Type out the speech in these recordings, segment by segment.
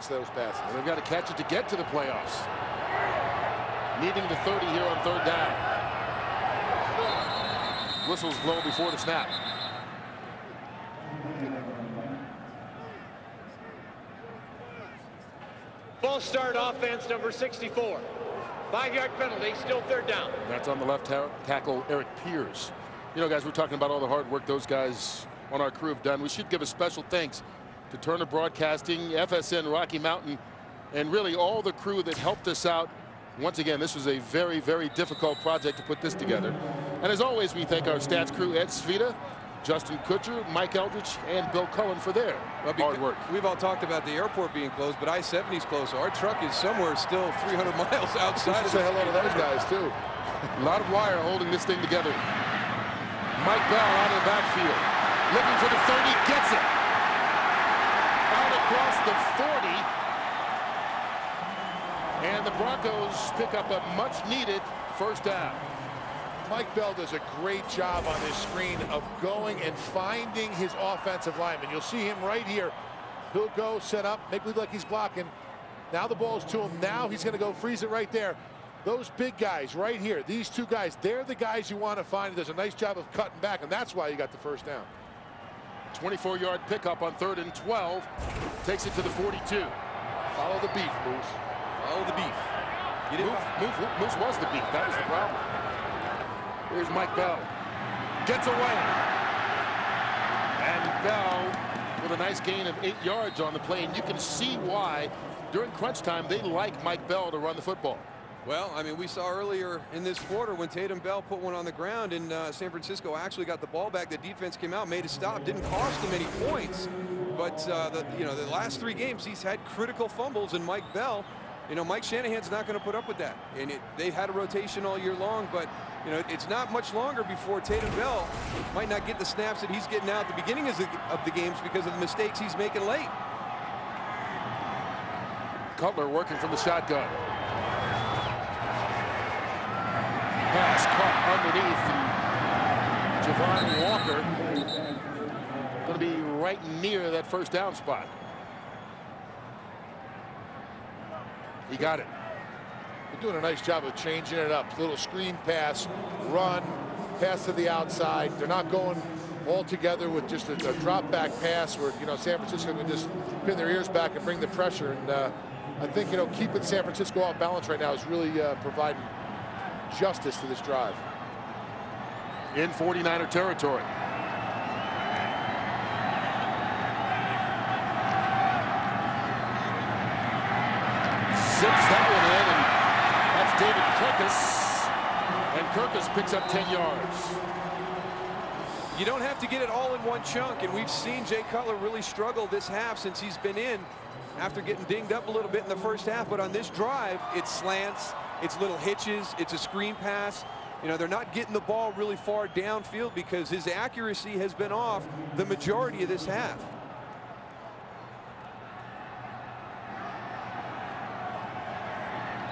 those passes. And they've got to catch it to get to the playoffs. Needing the 30 here on 3rd down. Whistles blow before the snap. False start offense number 64. 5-yard penalty, still 3rd down. That's on the left tackle, Eric Pierce. You know, guys, we're talking about all the hard work those guys on our crew have done. We should give a special thanks to Turner Broadcasting, FSN Rocky Mountain, and really all the crew that helped us out. Once again, this was a very, very difficult project to put this together. And as always, we thank our stats crew, Ed Svita, Justin Kutcher, Mike Eldridge, and Bill Cullen for their hard work. We've all talked about the airport being closed, but I-70's closed, so our truck is somewhere still 300 miles outside. Say hello to those guys, too. A lot of wire holding this thing together. Mike Bell out of the backfield. Looking for the 30, gets it. Out across the 40. And the Broncos pick up a much-needed 1st down. Mike Bell does a great job on this screen of going and finding his offensive lineman. You'll see him right here. He'll go, set up, make it look like he's blocking. Now the ball's to him. Now he's going to go freeze it right there. Those big guys right here, these 2 guys, they're the guys you want to find. He does a nice job of cutting back, and that's why you got the 1st down. 24-yard pickup on 3rd and 12. Takes it to the 42. Follow the beef, Moose. Follow the beef. Moose was the beef. That was the problem. Here's Mike Bell. Gets away. And Bell with a nice gain of 8 yards on the play. And you can see why during crunch time they like Mike Bell to run the football. Well, I mean, we saw earlier in this quarter when Tatum Bell put one on the ground and San Francisco actually got the ball back. The defense came out, made a stop, didn't cost him any points. But the last 3 games he's had critical fumbles, and Mike Bell, Mike Shanahan's not going to put up with that. And they've had a rotation all year long, but it's not much longer before Tatum Bell might not get the snaps that he's getting out at the beginning of the games because of the mistakes he's making late. Cutler working from the shotgun. Pass caught underneath, and Javon Walker going to be right near that 1st down spot. He got it. They're doing a nice job of changing it up. Little screen pass, run, pass to the outside. They're not going all together with just a drop back pass where San Francisco can just pin their ears back and bring the pressure. And I think keeping San Francisco off balance right now is really providing justice to this drive. In 49er territory. Zips that one in, and that's David Kirkus. And Kirkus picks up 10 yards. You don't have to get it all in one chunk, and we've seen Jay Cutler really struggle this half since he's been in after getting dinged up a little bit in the 1st half. But on this drive, it's slants, it's little hitches, it's a screen pass. They're not getting the ball really far downfield because his accuracy has been off the majority of this half.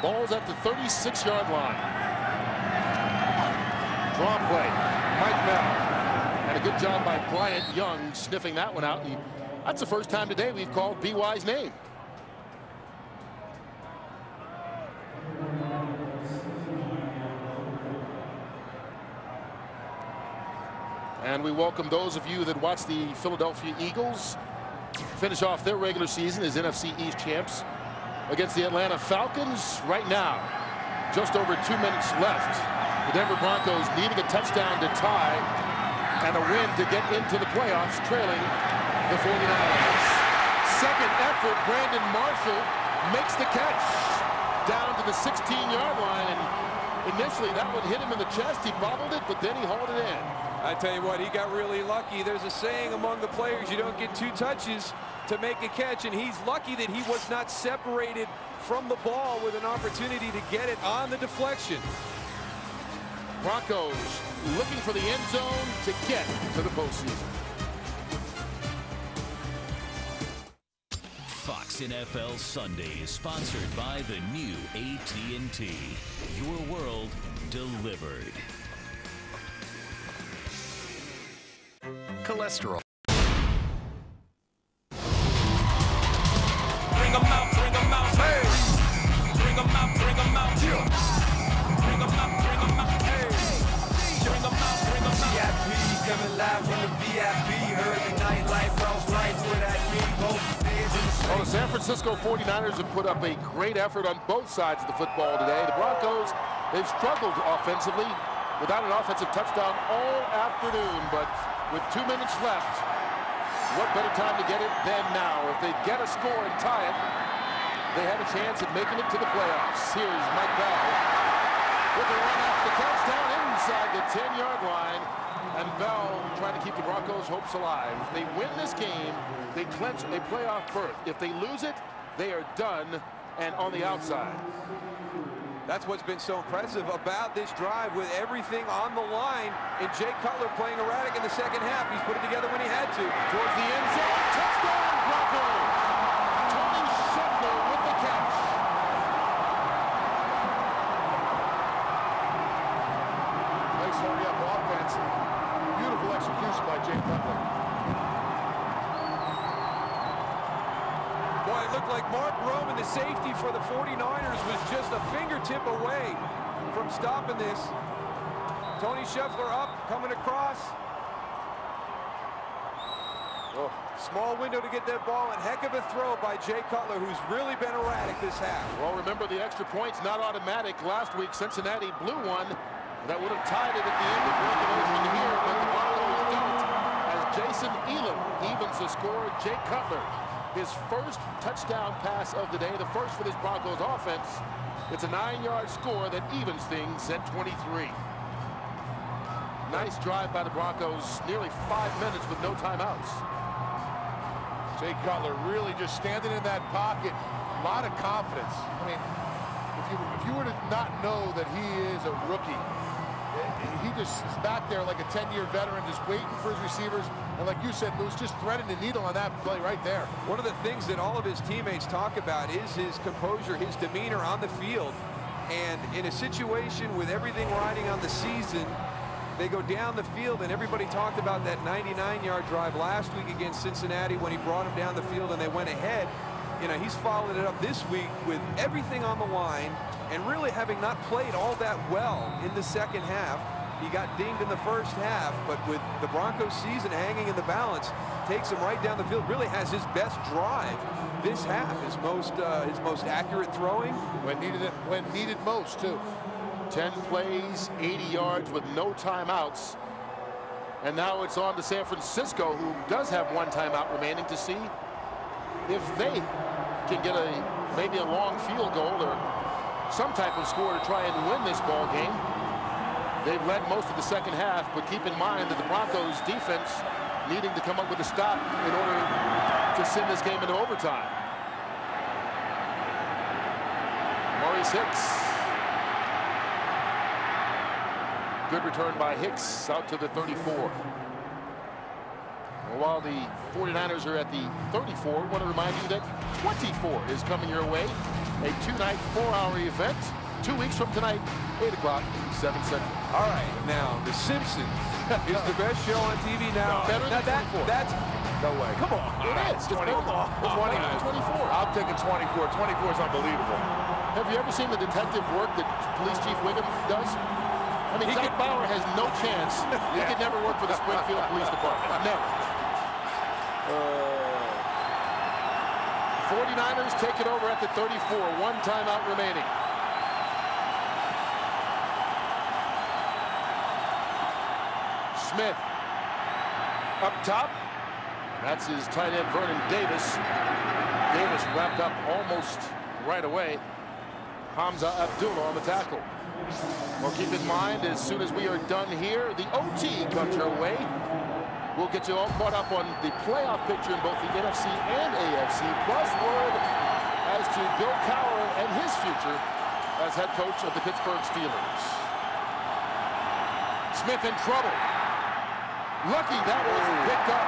Ball's at the 36-yard line. Draw play. Mike Bell. And a good job by Bryant Young sniffing that one out. And that's the first time today we've called B.Y.'s name. And we welcome those of you that watch the Philadelphia Eagles finish off their regular season as NFC East champs against the Atlanta Falcons right now. Just over 2 minutes left. The Denver Broncos needing a touchdown to tie and a win to get into the playoffs, trailing the 49ers. Second effort, Brandon Marshall makes the catch down to the 16-yard line. And initially that would hit him in the chest. He bobbled it, but then he hauled it in. I tell you what, he got really lucky. There's a saying among the players, you don't get 2 touches to make a catch, and he's lucky that he was not separated from the ball with an opportunity to get it on the deflection. Broncos looking for the end zone to get to the postseason. Fox NFL Sunday is sponsored by the new AT&T. Your world delivered. Cholesterol. Bring 'em out. live from the VIP. Heard the nightlife, lost life with that beat. Both days in the same. Well, the San Francisco 49ers have put up a great effort on both sides of the football today. The Broncos, they've struggled offensively without an offensive touchdown all afternoon, but with 2 minutes left, what better time to get it than now? If they get a score and tie it, they have a chance at making it to the playoffs. Here's Mike Bell with a run after the catch down inside the 10-yard line, and Bell trying to keep the Broncos' hopes alive. If they win this game, they clinch a playoff berth. If they lose it, they are done and on the outside. That's what's been so impressive about this drive, with everything on the line, and Jay Cutler playing erratic in the second half. He's put it together when he had to. Towards the end zone, touchdown Broncos! Tony Scheffler with the catch. Nice hurry-up offense. Beautiful execution by Jay Cutler. Boy, it looked like Mark Roman, the safety for the 49ers, was just a fingertip away from stopping this. Tony Scheffler up, coming across. Oh, small window to get that ball, and heck of a throw by Jay Cutler, who's really been erratic this half. Well, remember, the extra points not automatic. Last week, Cincinnati blew one that would have tied it at the end of regulation here, but the Broncos don't, as Jason Elam evens the score. Jay Cutler, his first touchdown pass of the day, the first for this Broncos offense. It's a 9-yard score that evens things at 23. Nice drive by the Broncos, nearly 5 minutes with no timeouts. Jay Cutler really just standing in that pocket, a lot of confidence. I mean, if you were to not know that he is a rookie, he just is back there like a 10-year veteran, just waiting for his receivers. And like you said, Moose, just threading the needle on that play right there. One of the things that all of his teammates talk about is his composure, his demeanor on the field. And in a situation with everything riding on the season, they go down the field, and everybody talked about that 99-yard drive last week against Cincinnati when he brought them down the field and they went ahead. You know, he's followed it up this week with everything on the line, and really having not played all that well in the second half. He got dinged in the first half, but with the Broncos season hanging in the balance, takes him right down the field, really has his best drive this half, his most accurate throwing. When needed most, too. 10 plays, 80 yards with no timeouts. And now it's on to San Francisco, who does have one timeout remaining, to see if they can get maybe a long field goal or some type of score to try and win this ball game. They've led most of the second half, but keep in mind that the Broncos defense needing to come up with a stop in order to send this game into overtime. Maurice Hicks. Good return by Hicks out to the 34. Well, while the 49ers are at the 34, I want to remind you that 24 is coming your way. A 2-night, 4-hour event. 2 weeks from tonight, 8 o'clock, 7 Central. All right, now, The Simpsons is the best show on TV now. Better than 24. That's No way. Come on. It is. It's 24. 24. I'm taking 24. 24 is unbelievable. Have you ever seen the detective work that Police Chief Wiggum does? I mean, Jack Bauer has no chance. He could never work for the Springfield Police Department. Never. 49ers take it over at the 34. One timeout remaining. Smith up top. That's his tight end, Vernon Davis. Davis wrapped up almost right away. Hamza Abdullah on the tackle. Well, keep in mind, as soon as we are done here, the OT comes your way. We'll get you all caught up on the playoff picture in both the NFC and AFC, plus word as to Bill Cowher and his future as head coach of the Pittsburgh Steelers. Smith in trouble. Lucky that was picked up.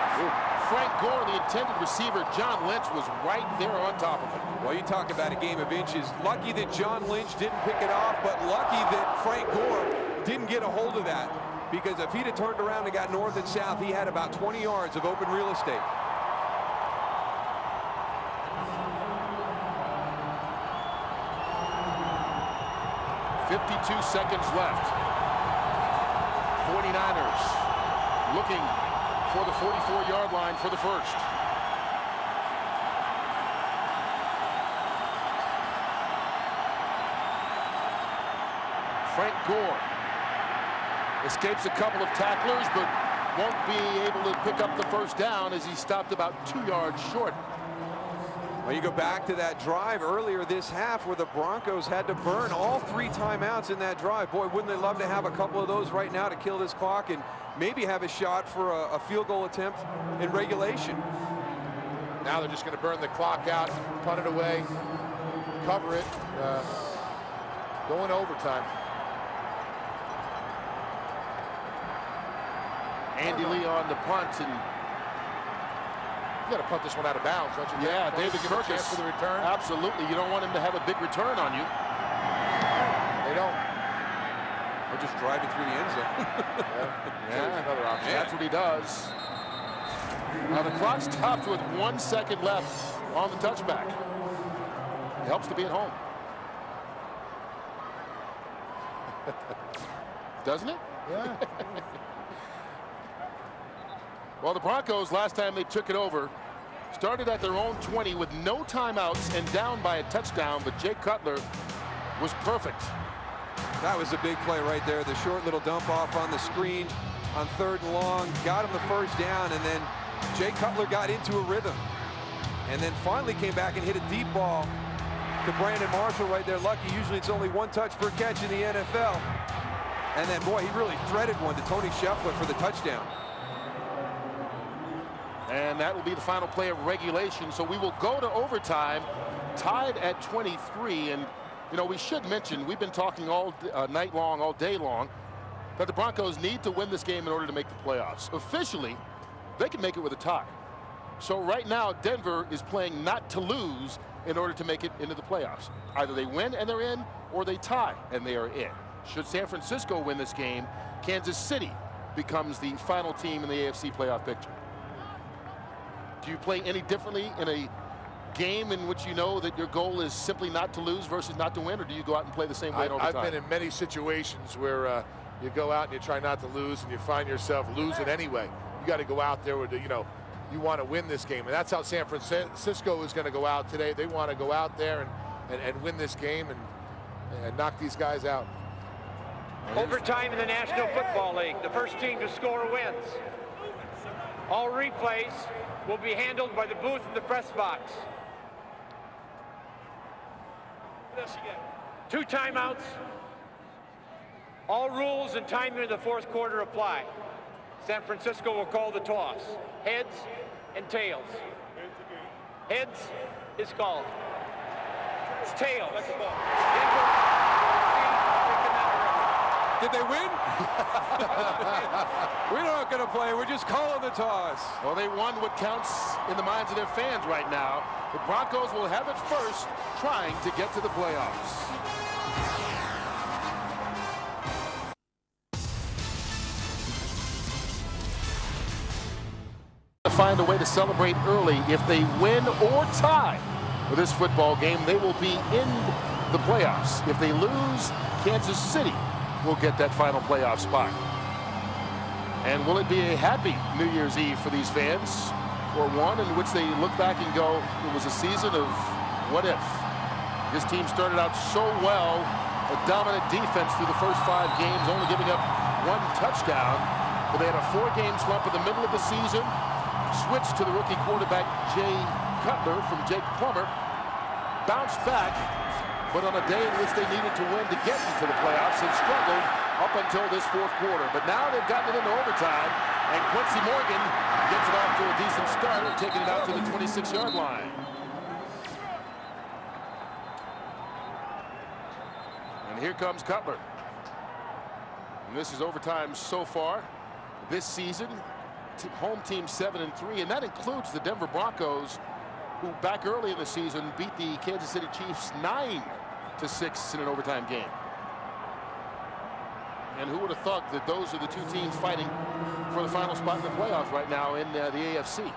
Frank Gore, the intended receiver, John Lynch, was right there on top of him. Well, you talk about a game of inches. Lucky that John Lynch didn't pick it off, but lucky that Frank Gore didn't get a hold of that. Because if he'd have turned around and got north and south, he had about 20 yards of open real estate. .52 seconds left. 49ers looking for the 44-yard line for the first. Frank Gore escapes a couple of tacklers, but won't be able to pick up the first down as he stopped about 2 yards short. Well, you go back to that drive earlier this half where the Broncos had to burn all 3 timeouts in that drive. Boy, wouldn't they love to have a couple of those right now to kill this clock and maybe have a shot for a field goal attempt in regulation. Now they're just going to burn the clock out, punt it away, cover it, go in overtime. Andy Lee on the punt, and you got to punt this one out of bounds, don't you? yeah, David Kirkus for the return. Absolutely, you don't want him to have a big return on you. They don't. Or just driving through the end zone. Yeah, another option. Yeah. That's what he does. Now the clock stops with 1 second left on the touchback. It helps to be at home. Doesn't it? Yeah. Well, the Broncos, last time they took it over, started at their own 20 with no timeouts and down by a touchdown, but Jake Cutler was perfect. That was a big play right there. The short little dump off on the screen on 3rd and long, got him the first down, and then Jake Cutler got into a rhythm. And then finally came back and hit a deep ball to Brandon Marshall right there. Lucky, usually it's only 1 touch per catch in the NFL. And then, boy, he really threaded one to Tony Scheffler for the touchdown. And that will be the final play of regulation. So we will go to overtime, tied at 23. And, you know, we should mention, we've been talking all night long, all day long, that the Broncos need to win this game in order to make the playoffs. Officially, they can make it with a tie. So right now, Denver is playing not to lose in order to make it into the playoffs. Either they win and they're in, or they tie and they are in. Should San Francisco win this game, Kansas City becomes the final team in the AFC playoff picture. Do you play any differently in a game in which you know that your goal is simply not to lose versus not to win, or do you go out and play the same way in overtime? I've been in many situations where you go out and you try not to lose, and you find yourself losing anyway. You got to go out there with, you know, you want to win this game, and that's how San Francisco is going to go out today. They want to go out there and win this game and knock these guys out. Overtime in the National Football League. The first team to score wins. All replays will be handled by the booth in the press box. 2 timeouts. All rules and timing of the 4th quarter apply. San Francisco will call the toss. Heads and tails. Heads is called. It's tails. Did they win? We're not going to play. We're just calling the toss. Well, they won what counts in the minds of their fans right now. The Broncos will have it first, trying to get to the playoffs. Find a way to celebrate early. If they win or tie with this football game, they will be in the playoffs. If they lose, Kansas City will get that final playoff spot. And will it be a happy New Year's Eve for these fans, or one in which they look back and go, it was a season of what if? This team started out so well, a dominant defense through the first 5 games, only giving up 1 touchdown, but they had a 4-game slump in the middle of the season, switched to the rookie quarterback Jay Cutler from Jake Plummer, bounced back, but on a day in which they needed to win to get into the playoffs and struggled up until this 4th quarter. But now they've gotten it into overtime, and Quincy Morgan gets it off to a decent start and taking it out to the 26-yard line. And here comes Cutler. And this is overtime so far this season. Home team 7-3, and that includes the Denver Broncos, who back early in the season beat the Kansas City Chiefs 9-6 in an overtime game. And who would have thought that those are the 2 teams fighting for the final spot in the playoffs right now in the AFC.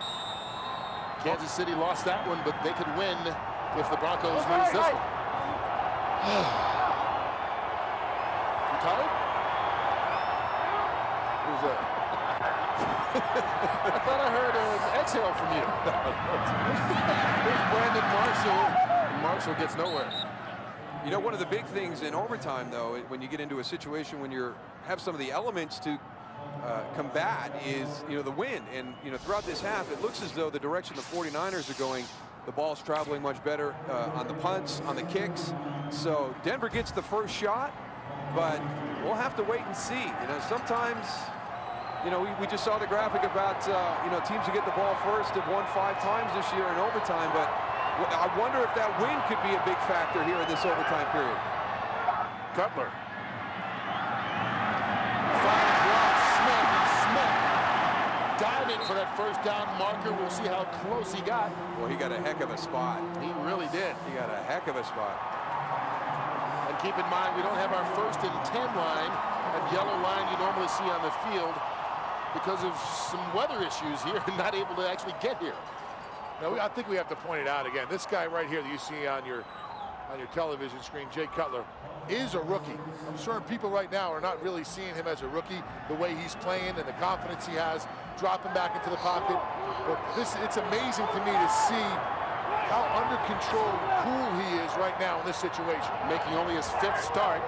Kansas City lost that one, but they could win if the Broncos lose this one. You tired? Who's that? I thought I heard an exhale from you. Here's Brandon Marshall. And Marshall gets nowhere. You know, one of the big things in overtime, though, when you get into a situation when you have some of the elements to combat is, you know, the wind. And, you know, throughout this half, it looks as though the direction the 49ers are going, the ball's traveling much better on the punts, on the kicks. So Denver gets the first shot, but we'll have to wait and see. You know, sometimes, you know, we just saw the graphic about, you know, teams who get the ball first have won 5 times this year in overtime, but I wonder if that wind could be a big factor here in this overtime period. Cutler. Fine block, Smith diving for that first down marker. We'll see how close he got. Well, he got a heck of a spot. He really did. He got a heck of a spot. And keep in mind, we don't have our 1st and 10 line, that yellow line you normally see on the field, because of some weather issues here and not able to actually get here. Now, I think we have to point it out again. This guy right here that you see on your television screen, Jay Cutler, is a rookie. I'm sure people right now are not really seeing him as a rookie, the way he's playing and the confidence he has, dropping back into the pocket. But it's amazing to me to see how under control, cool he is right now in this situation. Making only his 5th start.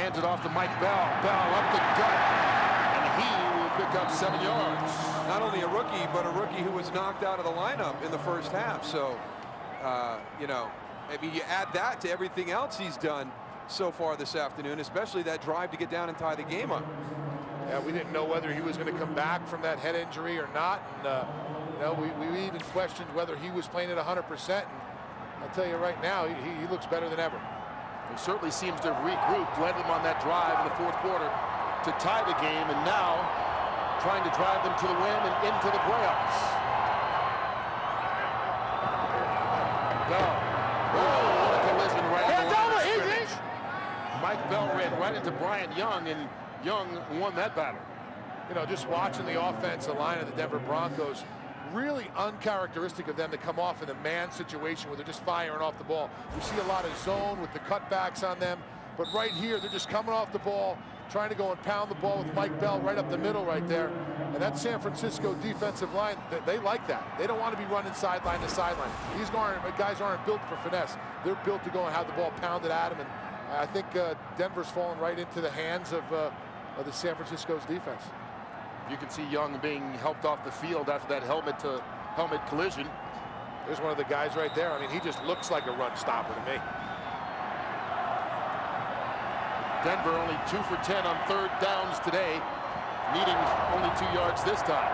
Hands it off to Mike Bell. Bell up the gut. And he will pick up 7 yards. Not only a rookie, but a rookie who was knocked out of the lineup in the first half. So, you know, maybe you add that to everything else he's done so far this afternoon, especially that drive to get down and tie the game up. Yeah, we didn't know whether he was going to come back from that head injury or not. And, you know, we even questioned whether he was playing at 100%. And I'll tell you right now, he looks better than ever. He certainly seems to have regrouped, led them on that drive in the 4th quarter to tie the game, and now trying to drive them to the win and into the playoffs. Bell. Oh, what a collision right in the line of scrimmage. Mike Bell ran right into Brian Young, and Young won that battle. You know, just watching the offensive line of the Denver Broncos, really uncharacteristic of them to come off in a man situation where they're just firing off the ball. You see a lot of zone with the cutbacks on them, but right here, they're just coming off the ball, trying to go and pound the ball with Mike Bell right up the middle right there. And that San Francisco defensive line, they like that. They don't want to be running sideline to sideline. These guys aren't built for finesse. They're built to go and have the ball pounded at them. And I think Denver's fallen right into the hands of the San Francisco's defense. You can see Young being helped off the field after that helmet-to-helmet collision. There's one of the guys right there. I mean, he just looks like a run stopper to me. Denver only 2 for 10 on 3rd downs today, needing only 2 yards this time.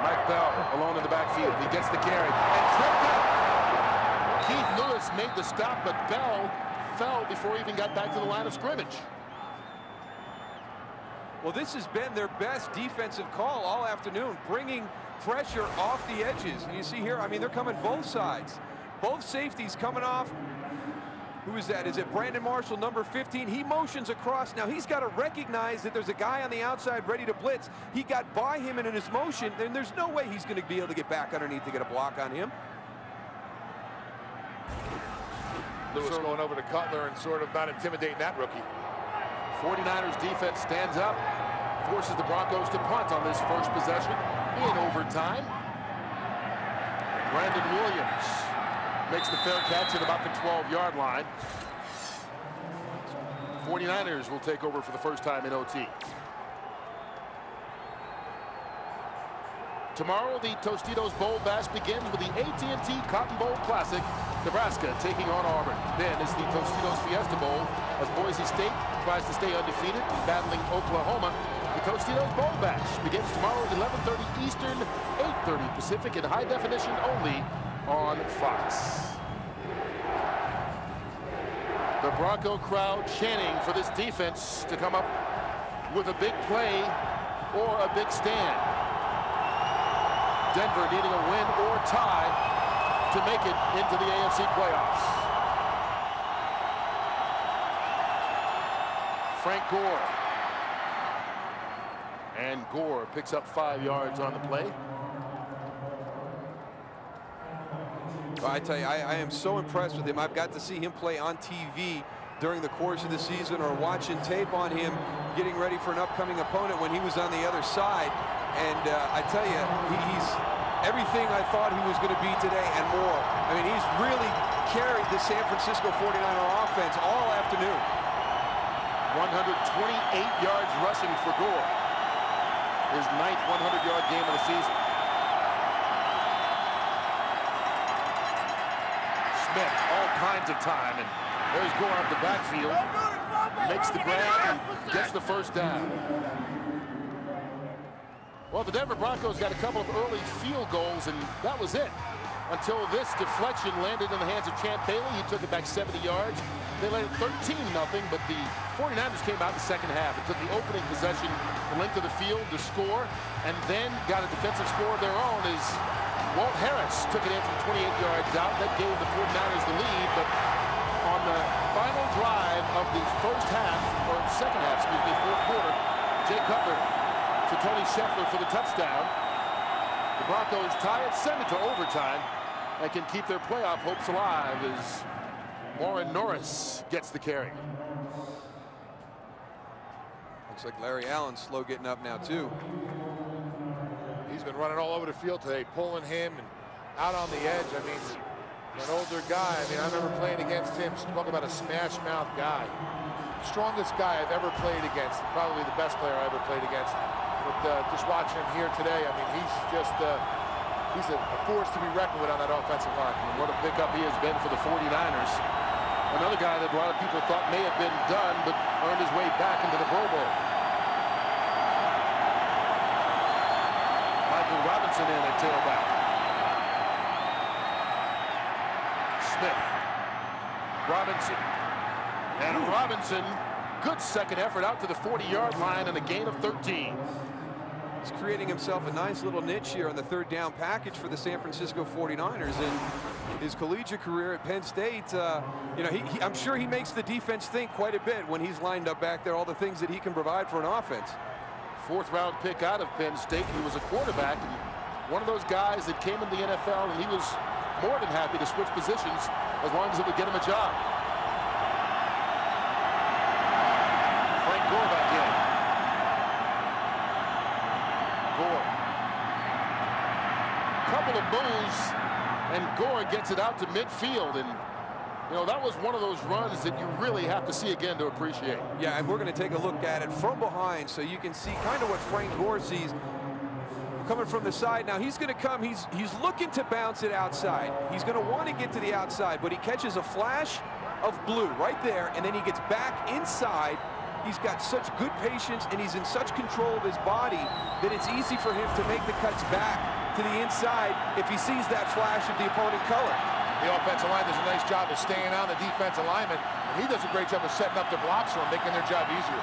Mike Bell alone in the backfield. He gets the carry and tripped up. Keith Lewis made the stop, but Bell fell before he even got back to the line of scrimmage. Well, this has been their best defensive call all afternoon, bringing pressure off the edges. And you see here, I mean, they're coming both sides. Both safeties coming off. Who is that? Is it Brandon Marshall, number 15? He motions across. Now, he's got to recognize that there's a guy on the outside ready to blitz. He got by him in his motion, and there's no way he's going to be able to get back underneath to get a block on him. Lewis going over to Cutler and sort of not intimidating that rookie. 49ers defense stands up, forces the Broncos to punt on this first possession in overtime. Brandon Williams makes the fair catch at about the 12-yard line. 49ers will take over for the first time in OT. Tomorrow, the Tostitos Bowl Bash begins with the AT&T Cotton Bowl Classic. Nebraska taking on Auburn. Then is the Tostitos Fiesta Bowl as Boise State tries to stay undefeated, battling Oklahoma. The Tostitos Bowl Bash begins tomorrow at 11:30 Eastern, 8:30 Pacific in high definition only on Fox. The Bronco crowd chanting for this defense to come up with a big play or a big stand. Denver needing a win or tie to make it into the AFC playoffs. Frank Gore. And Gore picks up 5 yards on the play. Well, I tell you, I am so impressed with him. I've got to see him play on TV during the course of the season or watching tape on him getting ready for an upcoming opponent when he was on the other side. And I tell you, he's everything I thought he was going to be today and more. I mean, he's really carried the San Francisco 49er offense all afternoon. 128 yards rushing for Gore. His 9th 100-yard game of the season. Smith, all kinds of time, and there's Gore out the backfield. Makes the grab and gets the first down. Well, the Denver Broncos got a couple of early field goals, and that was it. Until this deflection landed in the hands of Champ Bailey. He took it back 70 yards. They led it 13-0, but the 49ers came out in the second half and took the opening possession the length of the field to score, and then got a defensive score of their own as Walt Harris took it in from 28 yards out. That gave the 49ers the lead, but on the final drive of the first half, or second half, excuse me, fourth quarter, Jay Cutler to Tony Scheffler for the touchdown. The Broncos tie it, send it to overtime, and can keep their playoff hopes alive as Warren Norris gets the carry. Looks like Larry Allen's slow getting up now, too. He's been running all over the field today, pulling him and out on the edge. I mean, for an older guy, I mean, I remember playing against him. Talk about a smash mouth guy. Strongest guy I've ever played against. Probably the best player I ever played against. But just watching him here today, I mean, he's just he's a force to be reckoned with on that offensive line. And what a pickup he has been for the 49ers. Another guy that a lot of people thought may have been done, but earned his way back into the Pro Bowl. Michael Robinson in at tailback. Smith. Robinson. And Robinson, good second effort out to the 40-yard line and a gain of 13. He's creating himself a nice little niche here on the third down package for the San Francisco 49ers. In his collegiate career at Penn State, you know, I'm sure he makes the defense think quite a bit when he's lined up back there, all the things that he can provide for an offense. Fourth-round pick out of Penn State. He was a quarterback, and one of those guys that came in the NFL, and he was more than happy to switch positions as long as it would get him a job. Frank Gore back in. Gore. Couple of moves, and Gore gets it out to midfield, and you know, that was one of those runs that you really have to see again to appreciate. Yeah, and we're going to take a look at it from behind so you can see kind of what Frank Gore sees coming from the side. Now he's going to come, he's looking to bounce it outside. He's going to want to get to the outside, but he catches a flash of blue right there, and then he gets back inside. He's got such good patience, and he's in such control of his body that it's easy for him to make the cuts back to the inside if he sees that flash of the opponent color. The offensive line does a nice job of staying on the defensive lineman, and he does a great job of setting up the blocks for him, making their job easier.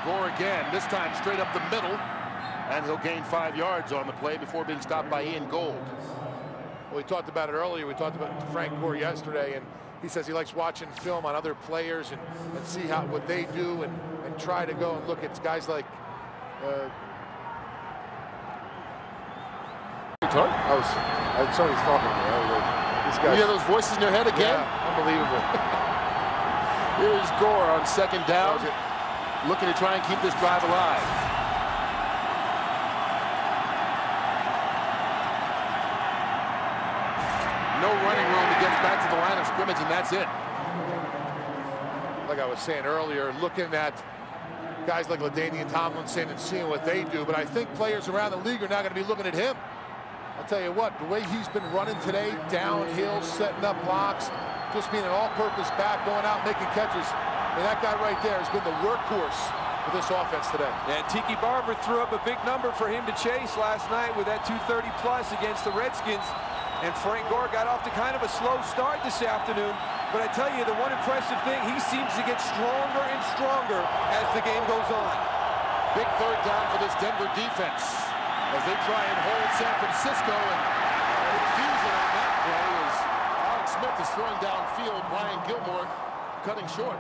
Gore again, this time straight up the middle, and he'll gain 5 yards on the play before being stopped by Ian Gold. Well, we talked about it earlier. We talked about Frank Gore yesterday, and he says he likes watching film on other players and see what they do and try to go and look at guys like somebody's talking to me. This guy. You hear those voices in your head again? Yeah, unbelievable. Here's Gore on second down, looking to try and keep this drive alive. No running room. He gets back to the line of scrimmage, and that's it. Like I was saying earlier, looking at guys like LaDainian Tomlinson and seeing what they do, but I think players around the league are now going to be looking at him. I'll tell you what, the way he's been running today, downhill, setting up blocks, just being an all-purpose back, going out, making catches. And that guy right there has been the workhorse for this offense today. And Tiki Barber threw up a big number for him to chase last night with that 230+ against the Redskins. And Frank Gore got off to kind of a slow start this afternoon. But I tell you, the one impressive thing, he seems to get stronger and stronger as the game goes on. Big third down for this Denver defense as they try and hold San Francisco, and confusion on that play as Alex Smith is throwing downfield. Brian Gilmore cutting short.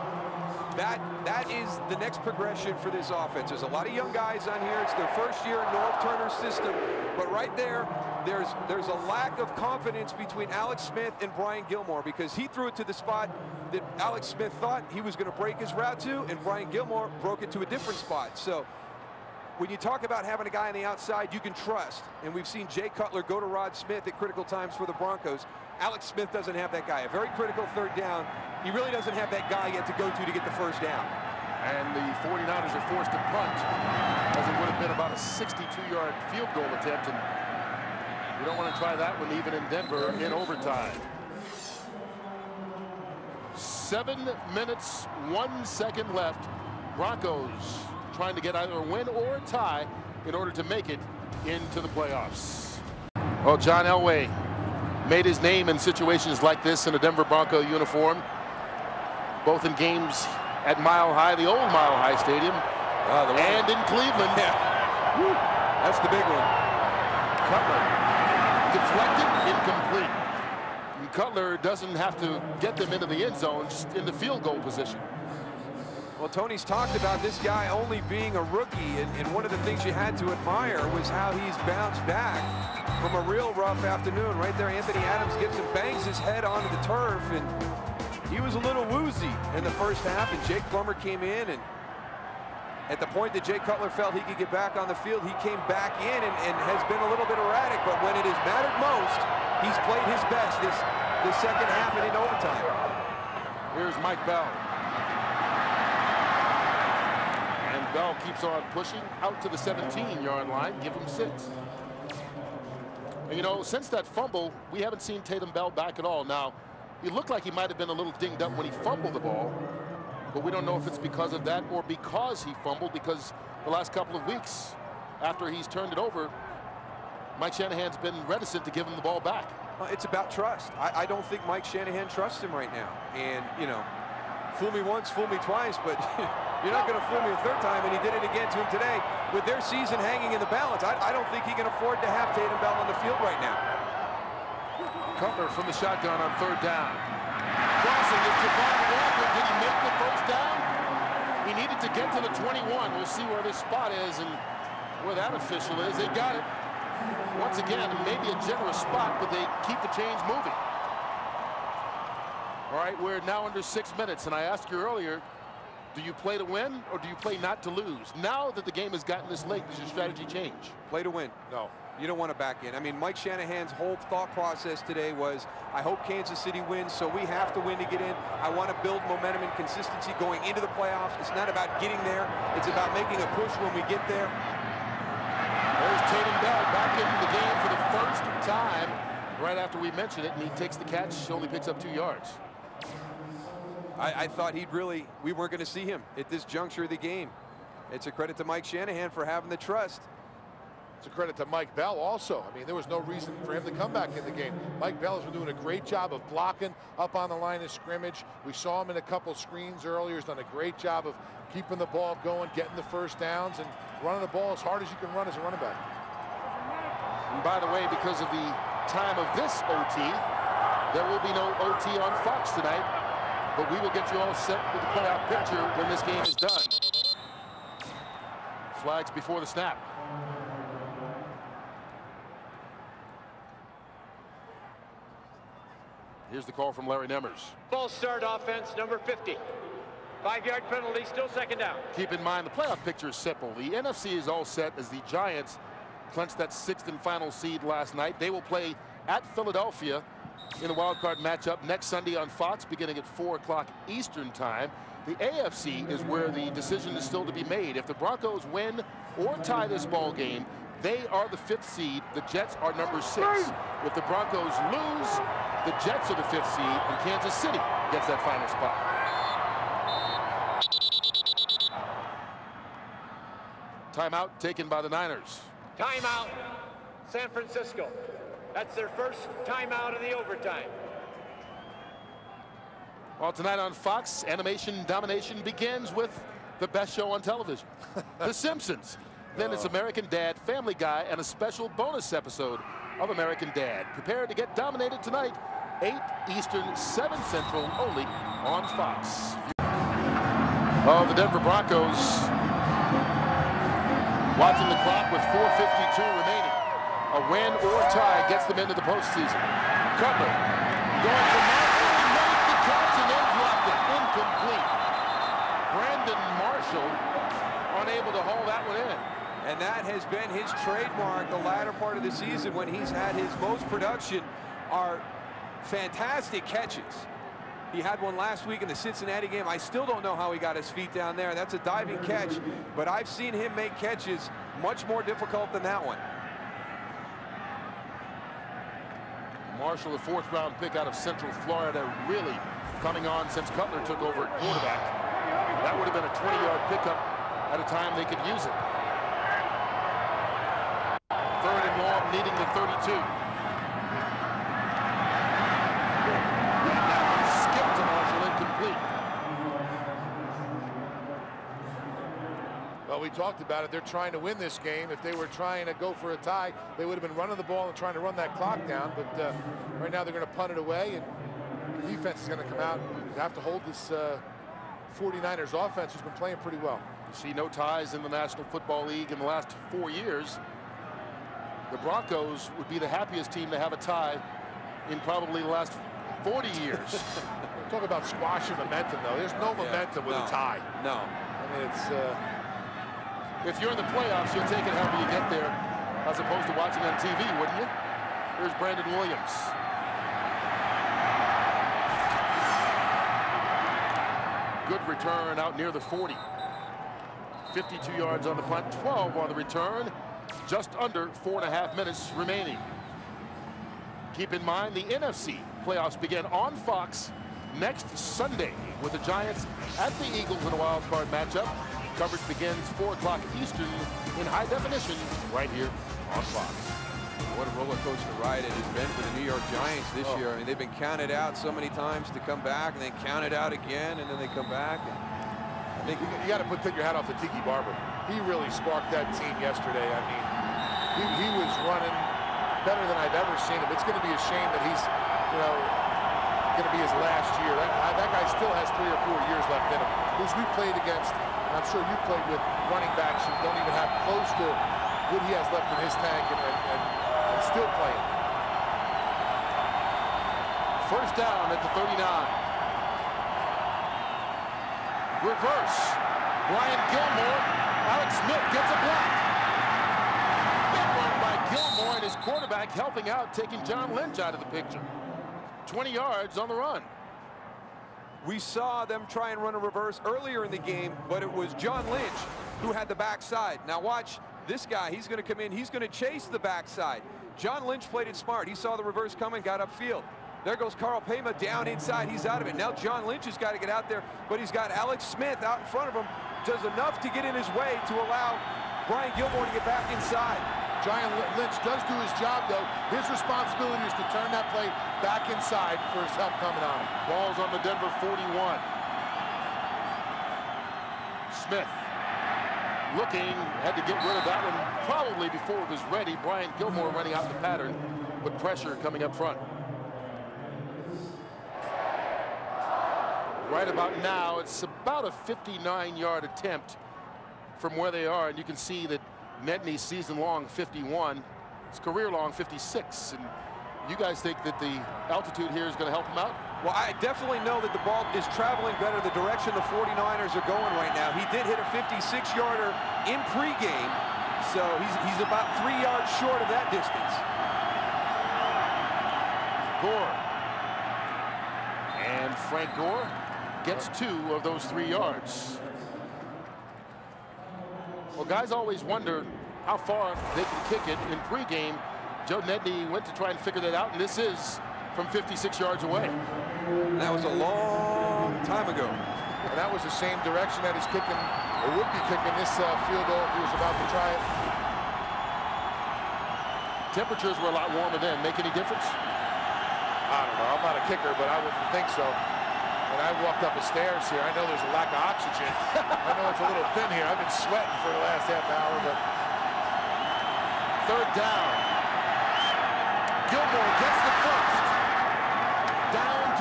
That is the next progression for this offense. There's a lot of young guys on here. It's their first year in North Turner's system. But right there, there's a lack of confidence between Alex Smith and Brian Gilmore, because he threw it to the spot that Alex Smith thought he was going to break his route to, and Brian Gilmore broke it to a different spot. So when you talk about having a guy on the outside you can trust, and we've seen Jay Cutler go to Rod Smith at critical times for the Broncos, Alex Smith doesn't have that guy. A very critical third down. He really doesn't have that guy yet to go to get the first down. And the 49ers are forced to punt, as it would have been about a 62-yard field goal attempt. And you don't want to try that one even in Denver in overtime. 7 minutes, 1 second left. Broncos trying to get either a win or a tie in order to make it into the playoffs. Well, John Elway made his name in situations like this in a Denver Bronco uniform, both in games at Mile High, the old Mile High Stadium, and in Cleveland. Yeah. That's the big one. Cutler deflected, incomplete. And Cutler doesn't have to get them into the end zone, just in the field goal position. Well, Tony's talked about this guy only being a rookie, and one of the things you had to admire was how he's bounced back from a real rough afternoon. Right there, Anthony Adams gets him, bangs his head onto the turf, and he was a little woozy in the first half, and Jake Plummer came in, and at the point that Jay Cutler felt he could get back on the field, he came back in and has been a little bit erratic, but when it has mattered most, he's played his best this second half and in overtime. Here's Mike Bell. And Bell keeps on pushing out to the 17-yard line, give him 6. And, you know, since that fumble, we haven't seen Tatum Bell back at all. Now, he looked like he might have been a little dinged up when he fumbled the ball, but we don't know if it's because of that or because he fumbled, because the last couple of weeks after he's turned it over, Mike Shanahan's been reticent to give him the ball back. It's about trust. I don't think Mike Shanahan trusts him right now. And, you know, fool me once, fool me twice, but you're not going to fool me a third time, and he did it again to him today. With their season hanging in the balance, I don't think he can afford to have Tatum Bell on the field right now. Cutler from the shotgun on 3rd down. Crossing is Javon Walker. Did he make the first down? He needed to get to the 21. We'll see where this spot is and where that official is. They got it. Once again, maybe a generous spot, but they keep the chains moving. All right, we're now under 6 minutes, and I asked you earlier, do you play to win or do you play not to lose? Now that the game has gotten this late, does your strategy change? Play to win. No. You don't want to back in. I mean, Mike Shanahan's whole thought process today was, I hope Kansas City wins, so we have to win to get in. I want to build momentum and consistency going into the playoffs. It's not about getting there. It's about making a push when we get there. There's Tatum Bell back into the game for the first time right after we mentioned it, and he takes the catch, only picks up 2 yards. I thought we weren't going to see him at this juncture of the game. It's a credit to Mike Shanahan for having the trust. It's a credit to Mike Bell also. I mean, there was no reason for him to come back in the game. Mike Bell has been doing a great job of blocking up on the line of scrimmage. We saw him in a couple screens earlier. He's done a great job of keeping the ball going, getting the first downs, and running the ball as hard as you can run as a running back. And by the way, because of the time of this OT, there will be no OT on Fox tonight, but we will get you all set with the playoff picture when this game is done. Flags before the snap. Here's the call from Larry Nemmers. False start offense, number 50. 5-yard penalty, still 2nd down. Keep in mind, the playoff picture is simple. The NFC is all set as the Giants clinched that 6th and final seed last night. They will play at Philadelphia in the wild card matchup next Sunday on Fox, beginning at 4 o'clock Eastern time. The AFC is where the decision is still to be made. If the Broncos win or tie this ball game, they are the 5th seed. The Jets are number 6. If the Broncos lose, the Jets are the 5th seed, and Kansas City gets that final spot. Timeout taken by the Niners. Timeout, San Francisco. That's their first timeout of the overtime. Well, tonight on Fox, animation domination begins with the best show on television, The Simpsons. Then it's American Dad, Family Guy, and a special bonus episode of American Dad. Prepare to get dominated tonight 8 Eastern, 7 Central, only on Fox. Oh, the Denver Broncos watching the clock with 4:52 remaining. A win or tie gets them into the postseason. Cutler going for Marshall, he made the catch and then dropped it. Incomplete. Brandon Marshall unable to haul that one in. And that has been his trademark the latter part of the season when he's had his most production are fantastic catches. He had one last week in the Cincinnati game. I still don't know how he got his feet down there. That's a diving catch, but I've seen him make catches much more difficult than that one. Marshall, a 4th-round pick out of Central Florida, really coming on since Cutler took over at quarterback. That would have been a 20-yard pickup at a time they could use it. 3rd and long, needing the 32. Skip to Marshall, incomplete. Well, we talked about it. They're trying to win this game. If they were trying to go for a tie, they would have been running the ball and trying to run that clock down. But right now they're going to punt it away, and the defense is going to come out and have to hold this 49ers offense, who's been playing pretty well. You see no ties in the National Football League in the last 4 years. The Broncos would be the happiest team to have a tie in probably the last 40 years. Talk about squashing momentum, though. There's no momentum with a tie. No. I mean, it's... If you're in the playoffs, you'll take it however you get there, as opposed to watching on TV, wouldn't you? Here's Brandon Williams. Good return out near the 40. 52 yards on the punt, 12 on the return. Just under 4.5 minutes remaining. Keep in mind the NFC playoffs begin on Fox next Sunday with the Giants at the Eagles in a wild card matchup. Coverage begins 4 o'clock Eastern in high definition right here on Fox. What a roller coaster ride it has been for the New York Giants this year. I mean, they've been counted out so many times to come back, and then counted out again, and then they come back. And you got to take your hat off to Tiki Barber. He really sparked that team yesterday. I mean, he was running better than I've ever seen him. It's going to be a shame that he's, you know, going to be his last year. That guy still has 3 or 4 years left in him. Who's we played against, and I'm sure you played with running backs who don't even have close to what he has left in his tank and still playing. First down at the 39. Reverse. Brian Gilmore. Alex Smith gets a block. Big run by Gilmore and his quarterback helping out, taking John Lynch out of the picture. 20 yards on the run. We saw them try and run a reverse earlier in the game, but it was John Lynch who had the backside. Now watch this guy. He's going to come in. He's going to chase the backside. John Lynch played it smart. He saw the reverse coming, got upfield. There goes Carl Pema down inside. He's out of it. Now John Lynch has got to get out there, but he's got Alex Smith out in front of him. Does enough to get in his way to allow Brian Gilmore to get back inside. John Lynch does do his job, though. His responsibility is to turn that play back inside for his help coming on. Ball's on the Denver 41. Smith looking, had to get rid of that one probably before it was ready. Brian Gilmore running out the pattern, but pressure coming up front. Right about now, it's about a 59-yard attempt from where they are, and you can see that Nedney's season-long 51, his career-long 56, and you guys think that the altitude here is going to help him out? Well, I definitely know that the ball is traveling better the direction the 49ers are going right now. He did hit a 56-yarder in pregame, so he's about 3 yards short of that distance. Gore. And Frank Gore gets 2 of those 3 yards. Well, guys always wonder how far they can kick it in pregame. Joe Nedney went to try and figure that out, and this is from 56 yards away. That was a long time ago. And that was the same direction that he's kicking, or would be kicking this field goal if he was about to try it. Temperatures were a lot warmer then. Make any difference? I don't know. I'm not a kicker, but I wouldn't think so. When I walked up the stairs here, I know there's a lack of oxygen. I know it's a little thin here. I've been sweating for the last half hour, but... Third down. Gilmore gets the first.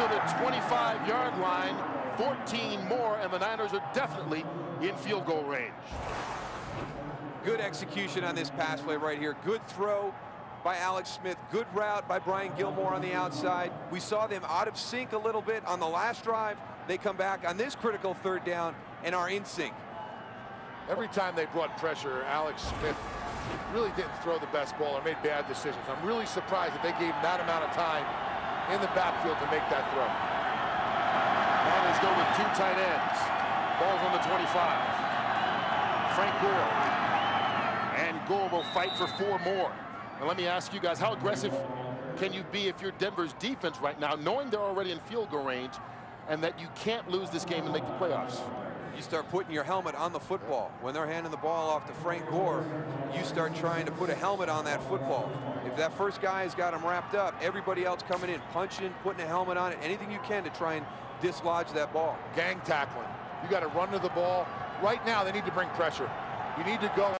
to the 25-yard line. 14 more, and the Niners are definitely in field goal range. Good execution on this pass play right here. Good throw by Alex Smith. Good route by Brian Gilmore on the outside. We saw them out of sync a little bit on the last drive. They come back on this critical third down and are in sync. Every time they brought pressure, Alex Smith really didn't throw the best ball or made bad decisions. I'm really surprised that they gave him that amount of time in the backfield to make that throw. Niners go with 2 tight ends. Ball's on the 25. Frank Gore. And Gore will fight for 4 more. Now let me ask you guys, how aggressive can you be if you're Denver's defense right now, knowing they're already in field goal range and that you can't lose this game and make the playoffs? You start putting your helmet on the football. When they're handing the ball off to Frank Gore, you start trying to put a helmet on that football. If that first guy has got him wrapped up, everybody else coming in, punching, putting a helmet on it, anything you can to try and dislodge that ball. Gang tackling. You got to run to the ball. Right now, they need to bring pressure. You need to go